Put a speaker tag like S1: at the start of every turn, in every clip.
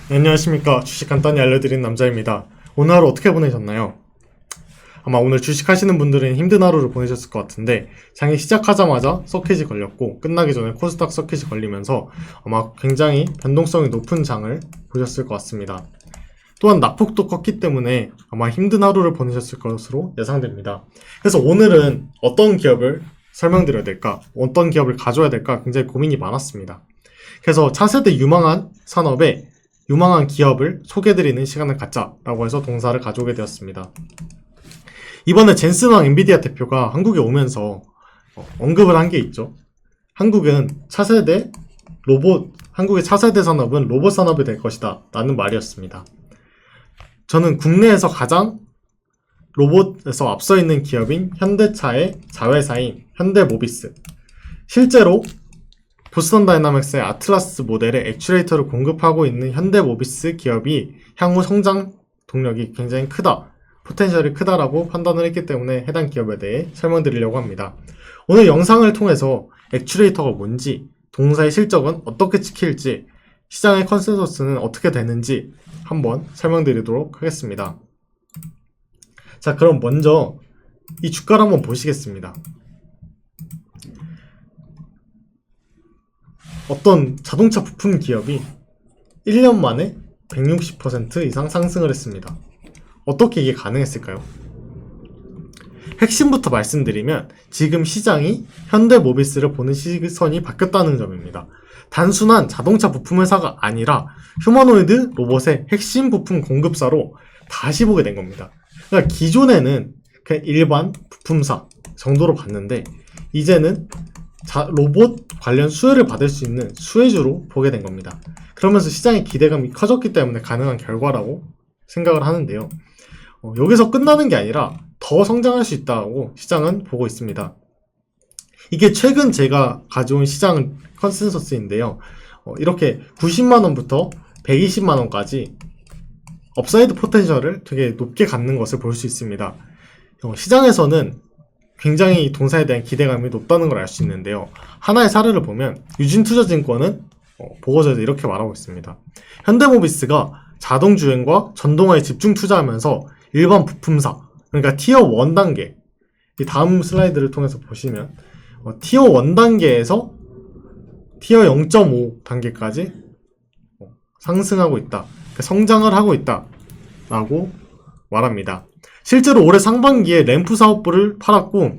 S1: 네, 안녕하십니까. 주식 간단히 알려드리는 남자입니다. 오늘 하루 어떻게 보내셨나요? 아마 오늘 주식 하시는 분들은 힘든 하루를 보내셨을 것 같은데, 장이 시작하자마자 서킷이 걸렸고 끝나기 전에 코스닥 서킷이 걸리면서 아마 굉장히 변동성이 높은 장을 보셨을 것 같습니다. 또한 낙폭도 컸기 때문에 아마 힘든 하루를 보내셨을 것으로 예상됩니다. 그래서 오늘은 어떤 기업을 설명드려야 될까, 어떤 기업을 가져야 될까 굉장히 고민이 많았습니다. 그래서 차세대 유망한 산업에 유망한 기업을 소개해드리는 시간을 갖자라고 해서 동사를 가져오게 되었습니다. 이번에 젠슨왕 엔비디아 대표가 한국에 오면서 언급을 한 게 있죠. 한국의 차세대 산업은 로봇 산업이 될 것이다 라는 말이었습니다. 저는 국내에서 가장 로봇에서 앞서 있는 기업인 현대차의 자회사인 현대모비스, 실제로 보스턴 다이나믹스의 아틀라스 모델의 액추레이터를 공급하고 있는 현대모비스 기업이 향후 성장 동력이 굉장히 크다, 포텐셜이 크다라고 판단을 했기 때문에 해당 기업에 대해 설명드리려고 합니다. 오늘 영상을 통해서 액추레이터가 뭔지, 동사의 실적은 어떻게 지킬지, 시장의 컨센서스는 어떻게 되는지 한번 설명드리도록 하겠습니다. 자, 그럼 먼저 이 주가를 한번 보시겠습니다. 어떤 자동차 부품 기업이 1년 만에 160% 이상 상승을 했습니다. 어떻게 이게 가능했을까요? 핵심부터 말씀드리면 지금 시장이 현대모비스를 보는 시선이 바뀌었다는 점입니다. 단순한 자동차 부품 회사가 아니라 휴머노이드 로봇의 핵심 부품 공급사로 다시 보게 된 겁니다. 그러니까 기존에는 그냥 일반 부품사 정도로 봤는데 이제는 로봇 관련 수혜를 받을 수 있는 수혜주로 보게 된 겁니다. 그러면서 시장의 기대감이 커졌기 때문에 가능한 결과라고 생각을 하는데요. 여기서 끝나는 게 아니라 더 성장할 수 있다고 시장은 보고 있습니다. 이게 최근 제가 가져온 시장 컨센서스인데요. 이렇게 90만원부터 120만원까지 업사이드 포텐셜을 되게 높게 갖는 것을 볼 수 있습니다. 시장에서는 굉장히 동사에 대한 기대감이 높다는 걸 알 수 있는데요. 하나의 사례를 보면 유진투자증권은 보고서에서 이렇게 말하고 있습니다. 현대모비스가 자동주행과 전동화에 집중 투자하면서 일반 부품사, 그러니까 티어 1 단계, 이 다음 슬라이드를 통해서 보시면 티어 1 단계에서 티어 0.5 단계까지 상승하고 있다, 그러니까 성장을 하고 있다 라고 말합니다. 실제로 올해 상반기에 램프 사업부를 팔았고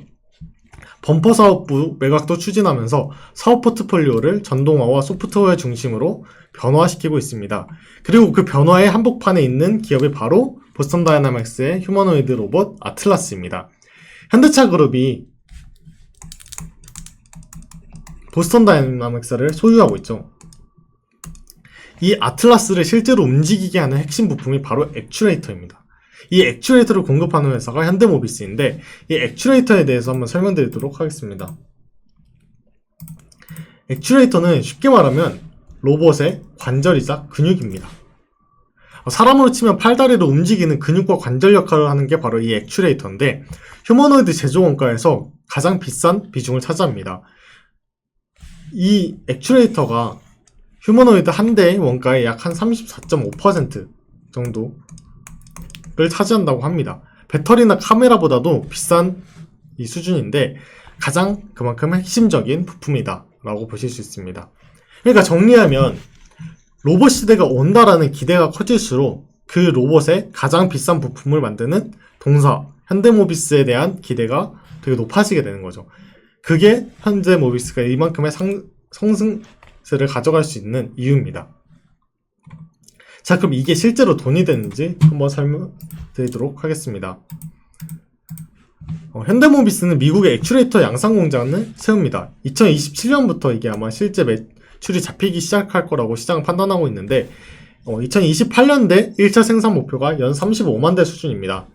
S1: 범퍼 사업부 매각도 추진하면서 사업 포트폴리오를 전동화와 소프트웨어 중심으로 변화시키고 있습니다. 그리고 그 변화의 한복판에 있는 기업이 바로 보스턴 다이나믹스의 휴머노이드 로봇 아틀라스입니다. 현대차 그룹이 보스턴 다이나믹스를 소유하고 있죠. 이 아틀라스를 실제로 움직이게 하는 핵심 부품이 바로 액추레이터입니다. 이 액추레이터를 공급하는 회사가 현대모비스인데 이 액추레이터에 대해서 한번 설명드리도록 하겠습니다. 액추레이터는 쉽게 말하면 로봇의 관절이자 근육입니다. 사람으로 치면 팔다리로 움직이는 근육과 관절 역할을 하는 게 바로 이 액추레이터인데 휴머노이드 제조 원가에서 가장 비싼 비중을 차지합니다. 이 액추레이터가 휴머노이드 한 대의 원가의 약 한 34.5% 정도를 차지한다고 합니다. 배터리나 카메라보다도 비싼 이 수준인데 가장 그만큼 핵심적인 부품이다 라고 보실 수 있습니다. 그러니까 정리하면 로봇 시대가 온다라는 기대가 커질수록 그 로봇의 가장 비싼 부품을 만드는 동사 현대모비스에 대한 기대가 되게 높아지게 되는 거죠. 그게 현대모비스가 이만큼의 성승세를 가져갈 수 있는 이유입니다. 자, 그럼 이게 실제로 돈이 되는지 한번 설명드리도록 하겠습니다. 현대모비스는 미국의 액추레이터 양산 공장을 세웁니다. 2027년부터 이게 아마 실제 매출이 잡히기 시작할 거라고 시장은 판단하고 있는데 2028년대 1차 생산 목표가 연 35만 대 수준입니다.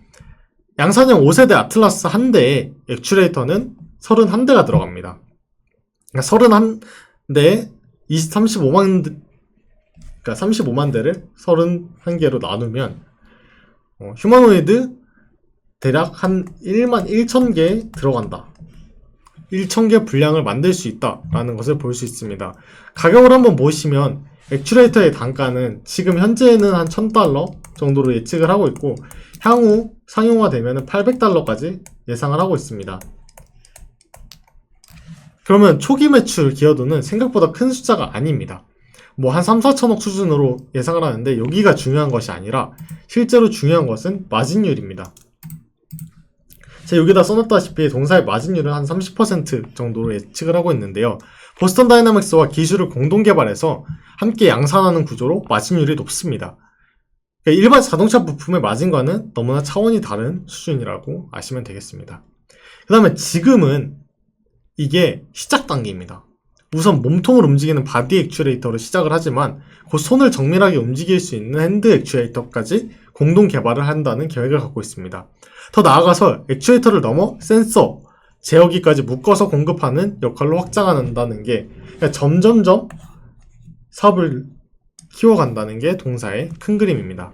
S1: 양산형 5세대 아틀라스 한 대에 액추레이터는 31대가 들어갑니다. 그러니까 31대에 35만 대를 31개로 나누면 휴머노이드 대략 한 1만 1천 개 들어간다. 1,000개 분량을 만들 수 있다라는 것을 볼 수 있습니다. 가격을 한번 보시면 액추레이터의 단가는 지금 현재는 한 $1000 정도로 예측을 하고 있고 향후 상용화되면 $800까지 예상을 하고 있습니다. 그러면 초기 매출 기여도는 생각보다 큰 숫자가 아닙니다. 뭐 한 3, 4천억 수준으로 예상을 하는데 여기가 중요한 것이 아니라 실제로 중요한 것은 마진율입니다. 제가 여기다 써놨다시피 동사의 마진율은 한 30% 정도로 예측을 하고 있는데요. 보스턴 다이나믹스와 기술을 공동 개발해서 함께 양산하는 구조로 마진율이 높습니다. 그러니까 일반 자동차 부품의 마진과는 너무나 차원이 다른 수준이라고 아시면 되겠습니다. 그 다음에 지금은 이게 시작 단계입니다. 우선 몸통을 움직이는 바디 액추에이터로 시작을 하지만 곧 손을 정밀하게 움직일 수 있는 핸드 액추에이터까지 공동 개발을 한다는 계획을 갖고 있습니다. 더 나아가서 액추에이터를 넘어 센서, 제어기까지 묶어서 공급하는 역할로 확장한다는 게 점점점 사업을 키워간다는 게 동사의 큰 그림입니다.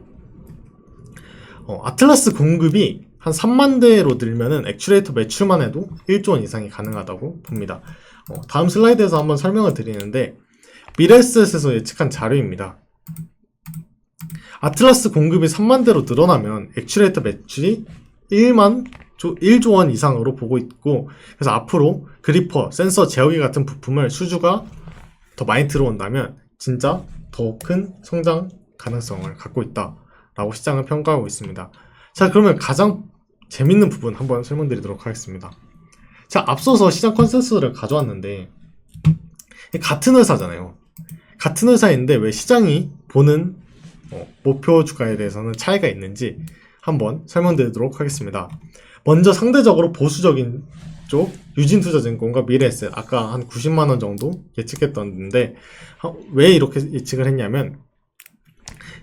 S1: 아틀라스 공급이 한 3만 대로 늘면은 액추에이터 매출만 해도 1조 원 이상이 가능하다고 봅니다. 다음 슬라이드에서 한번 설명을 드리는데 미래에셋에서 예측한 자료입니다. 아틀라스 공급이 3만 대로 늘어나면 액추에이터 매출이 1조 원 이상으로 보고 있고 그래서 앞으로 그리퍼, 센서, 제어기 같은 부품을 수주가 더 많이 들어온다면 진짜 더 큰 성장 가능성을 갖고 있다라고 시장을 평가하고 있습니다. 자, 그러면 가장 재밌는 부분 한번 설명드리도록 하겠습니다. 자, 앞서서 시장 컨센서스를 가져왔는데 같은 회사잖아요. 같은 회사인데 왜 시장이 보는 목표 주가에 대해서는 차이가 있는지 한번 설명드리도록 하겠습니다. 먼저 상대적으로 보수적인 쪽 유진투자증권과 미래에셋 아까 한 90만원 정도 예측했던데 왜 이렇게 예측을 했냐면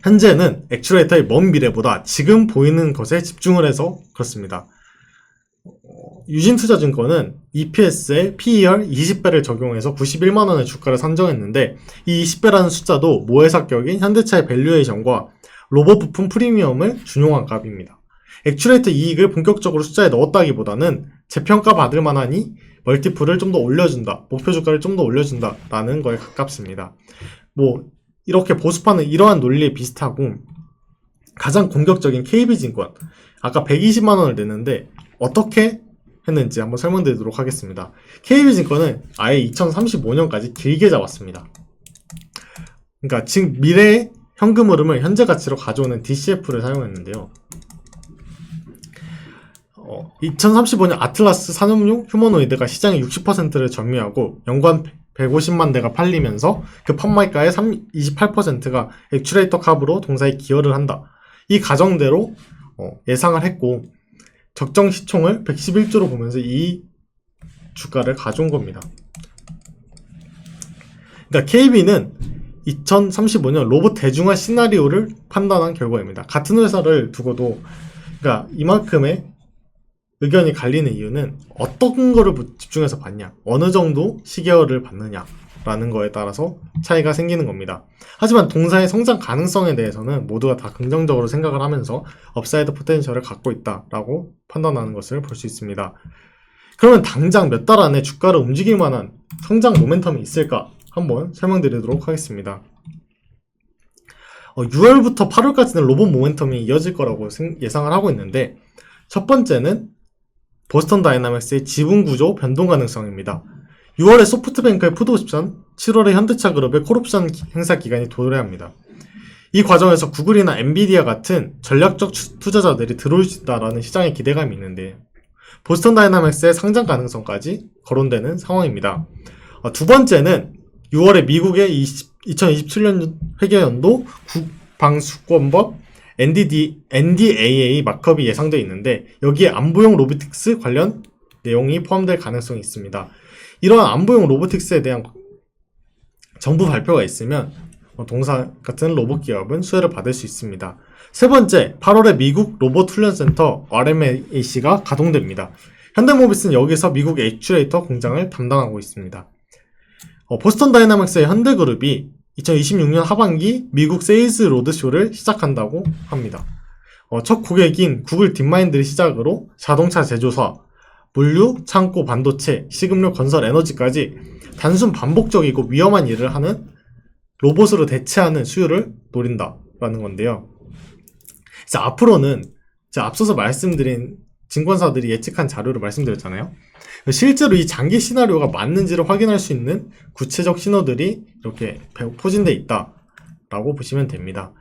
S1: 현재는 액추에이터의 먼 미래보다 지금 보이는 것에 집중을 해서 그렇습니다. 유진투자증권은 EPS에 PER 20배를 적용해서 91만원의 주가를 산정했는데 이 20배라는 숫자도 모회사격인 현대차의 밸류에이션과 로봇 부품 프리미엄을 준용한 값입니다. 액추에이터 이익을 본격적으로 숫자에 넣었다기보다는 재평가 받을 만하니 멀티플을 좀 더 올려준다, 목표 주가를 좀 더 올려준다 라는 거에 가깝습니다. 뭐 이렇게 보수파는 이러한 논리에 비슷하고 가장 공격적인 KB증권 아까 120만원을 냈는데 어떻게 했는지 한번 설명드리도록 하겠습니다. KB증권은 아예 2035년까지 길게 잡았습니다. 그러니까 지금 미래의 현금 흐름을 현재 가치로 가져오는 DCF를 사용했는데요. 2035년 아틀라스 산업용 휴머노이드가 시장의 60%를 점유하고 연간 150만 대가 팔리면서 그 판매가의 28%가 액추에이터 값으로 동사에 기여를 한다. 이 가정대로 예상을 했고 적정 시총을 111조로 보면서 이 주가를 가져온 겁니다. 그러니까 KB는 2035년 로봇 대중화 시나리오를 판단한 결과입니다. 같은 회사를 두고도 그러니까 이만큼의 의견이 갈리는 이유는 어떤 거를 집중해서 봤냐, 어느 정도 시계열을 받느냐 라는 거에 따라서 차이가 생기는 겁니다. 하지만 동사의 성장 가능성에 대해서는 모두가 다 긍정적으로 생각을 하면서 업사이드 포텐셜을 갖고 있다라고 판단하는 것을 볼 수 있습니다. 그러면 당장 몇 달 안에 주가를 움직일 만한 성장 모멘텀이 있을까 한번 설명드리도록 하겠습니다. 6월부터 8월까지는 로봇 모멘텀이 이어질 거라고 예상을 하고 있는데 첫 번째는 보스턴 다이나믹스의 지분 구조 변동 가능성입니다. 6월에 소프트뱅크의 풋옵션, 7월에 현대차 그룹의 콜옵션 행사 기간이 도래합니다. 이 과정에서 구글이나 엔비디아 같은 전략적 투자자들이 들어올 수 있다라는 시장의 기대감이 있는데 보스턴 다이나믹스의 상장 가능성까지 거론되는 상황입니다. 두 번째는 6월에 미국의 2027년 회계연도 국방수권법 NDAA 마크업이 예상되어 있는데 여기에 안보용 로보틱스 관련 내용이 포함될 가능성이 있습니다. 이러한 안보용 로보틱스에 대한 정부 발표가 있으면 동사 같은 로봇 기업은 수혜를 받을 수 있습니다. 세 번째, 8월에 미국 로봇 훈련센터 RMAC가 가동됩니다. 현대모비스는 여기서 미국 액추에이터 공장을 담당하고 있습니다. 보스턴 다이나믹스의 현대그룹이 2026년 하반기 미국 세일즈 로드쇼를 시작한다고 합니다. 첫 고객인 구글 딥마인드를 시작으로 자동차 제조사, 물류, 창고, 반도체, 식음료, 건설, 에너지까지 단순 반복적이고 위험한 일을 하는 로봇으로 대체하는 수요를 노린다라는 건데요. 이제 앞으로는 제가 앞서서 말씀드린 증권사들이 예측한 자료를 말씀드렸잖아요. 실제로 이 장기 시나리오가 맞는지를 확인할 수 있는 구체적 신호들이 이렇게 포진되어 있다라고 보시면 됩니다.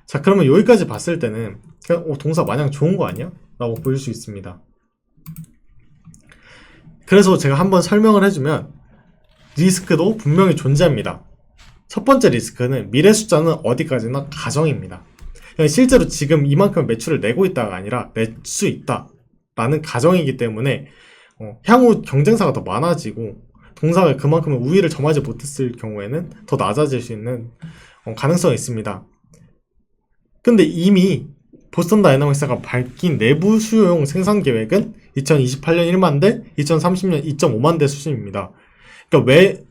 S1: 자, 그러면 여기까지 봤을 때는 동사 마냥 좋은 거 아니야? 라고 보일 수 있습니다. 그래서 제가 한번 설명을 해주면 리스크도 분명히 존재합니다. 첫 번째 리스크는 미래 숫자는 어디까지나 가정입니다. 실제로 지금 이만큼 매출을 내고 있다가 아니라 낼 수 있다라는 가정이기 때문에 향후 경쟁사가 더 많아지고 동사가 그만큼 우위를 점하지 못했을 경우에는 더 낮아질 수 있는 가능성이 있습니다. 근데 이미 보스턴 다이나믹스가 밝힌 내부 수요용 생산 계획은 2028년 1만 대, 2030년 2.5만 대 수준입니다. 그러니까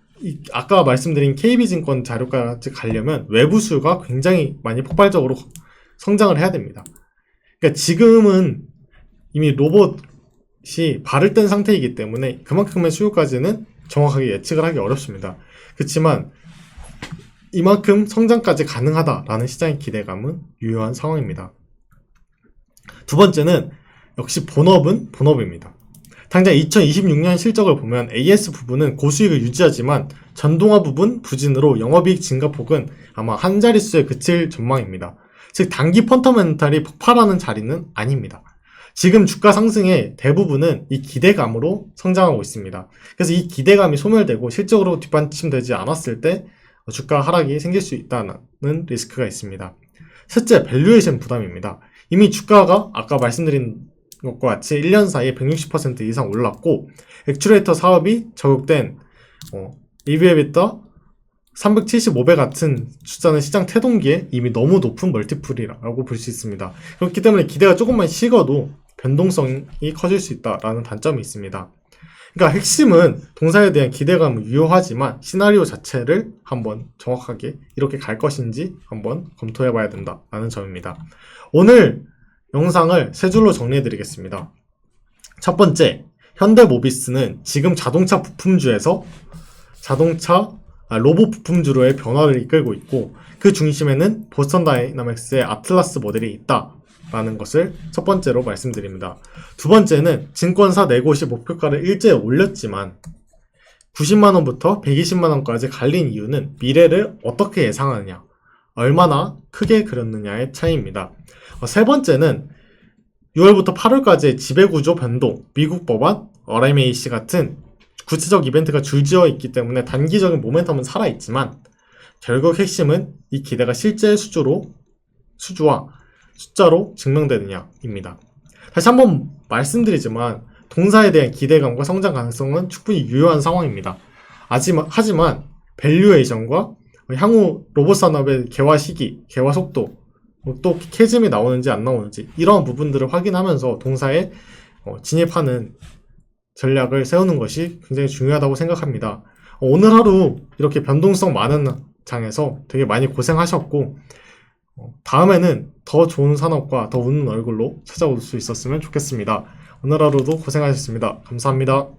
S1: 아까 말씀드린 KB증권 자료까지 가려면 외부 수요가 굉장히 많이 폭발적으로 성장을 해야 됩니다. 그러니까 지금은 이미 로봇이 발을 뗀 상태이기 때문에 그만큼의 수요까지는 정확하게 예측을 하기 어렵습니다. 그렇지만 이만큼 성장까지 가능하다라는 시장의 기대감은 유효한 상황입니다. 두 번째는 역시 본업은 본업입니다. 당장 2026년 실적을 보면 AS 부분은 고수익을 유지하지만 전동화 부분 부진으로 영업이익 증가폭은 아마 한 자릿수에 그칠 전망입니다. 즉 단기 펀더멘탈이 폭발하는 자리는 아닙니다. 지금 주가 상승의 대부분은 이 기대감으로 성장하고 있습니다. 그래서 이 기대감이 소멸되고 실적으로 뒷받침되지 않았을 때 주가 하락이 생길 수 있다는 리스크가 있습니다. 셋째, 밸류에이션 부담입니다. 이미 주가가 아까 말씀드린 것과 같이 1년 사이에 160% 이상 올랐고 액츄레이터 사업이 적용된 EV/EBITDA 375배 같은 숫자는 시장 태동기에 이미 너무 높은 멀티플이라고 볼 수 있습니다. 그렇기 때문에 기대가 조금만 식어도 변동성이 커질 수 있다는 단점이 있습니다. 그러니까 핵심은 동사에 대한 기대감은 유효하지만 시나리오 자체를 한번 정확하게 이렇게 갈 것인지 한번 검토해 봐야 된다는 점입니다. 오늘 영상을 세 줄로 정리해 드리겠습니다. 첫 번째, 현대모비스는 지금 자동차 부품주에서 로봇 부품주로의 변화를 이끌고 있고 그 중심에는 보스턴 다이나믹스의 아틀라스 모델이 있다라는 것을 첫 번째로 말씀드립니다. 두 번째는 증권사 4곳이 목표가를 일제히 올렸지만 90만원부터 120만원까지 갈린 이유는 미래를 어떻게 예상하느냐, 얼마나 크게 그렸느냐의 차이입니다. 세 번째는 6월부터 8월까지의 지배구조 변동, 미국 법안, RMAC 같은 구체적 이벤트가 줄지어 있기 때문에 단기적인 모멘텀은 살아있지만 결국 핵심은 이 기대가 실제 수주와 숫자로 증명되느냐입니다. 다시 한번 말씀드리지만 동사에 대한 기대감과 성장 가능성은 충분히 유효한 상황입니다. 하지만 밸류에이션과 향후 로봇 산업의 개화 시기, 개화 속도, 또 캐즘이 나오는지 안 나오는지 이런 부분들을 확인하면서 동사에 진입하는 전략을 세우는 것이 굉장히 중요하다고 생각합니다. 오늘 하루 이렇게 변동성 많은 장에서 되게 많이 고생하셨고 다음에는 더 좋은 산업과 더 웃는 얼굴로 찾아올 수 있었으면 좋겠습니다. 오늘 하루도 고생하셨습니다. 감사합니다.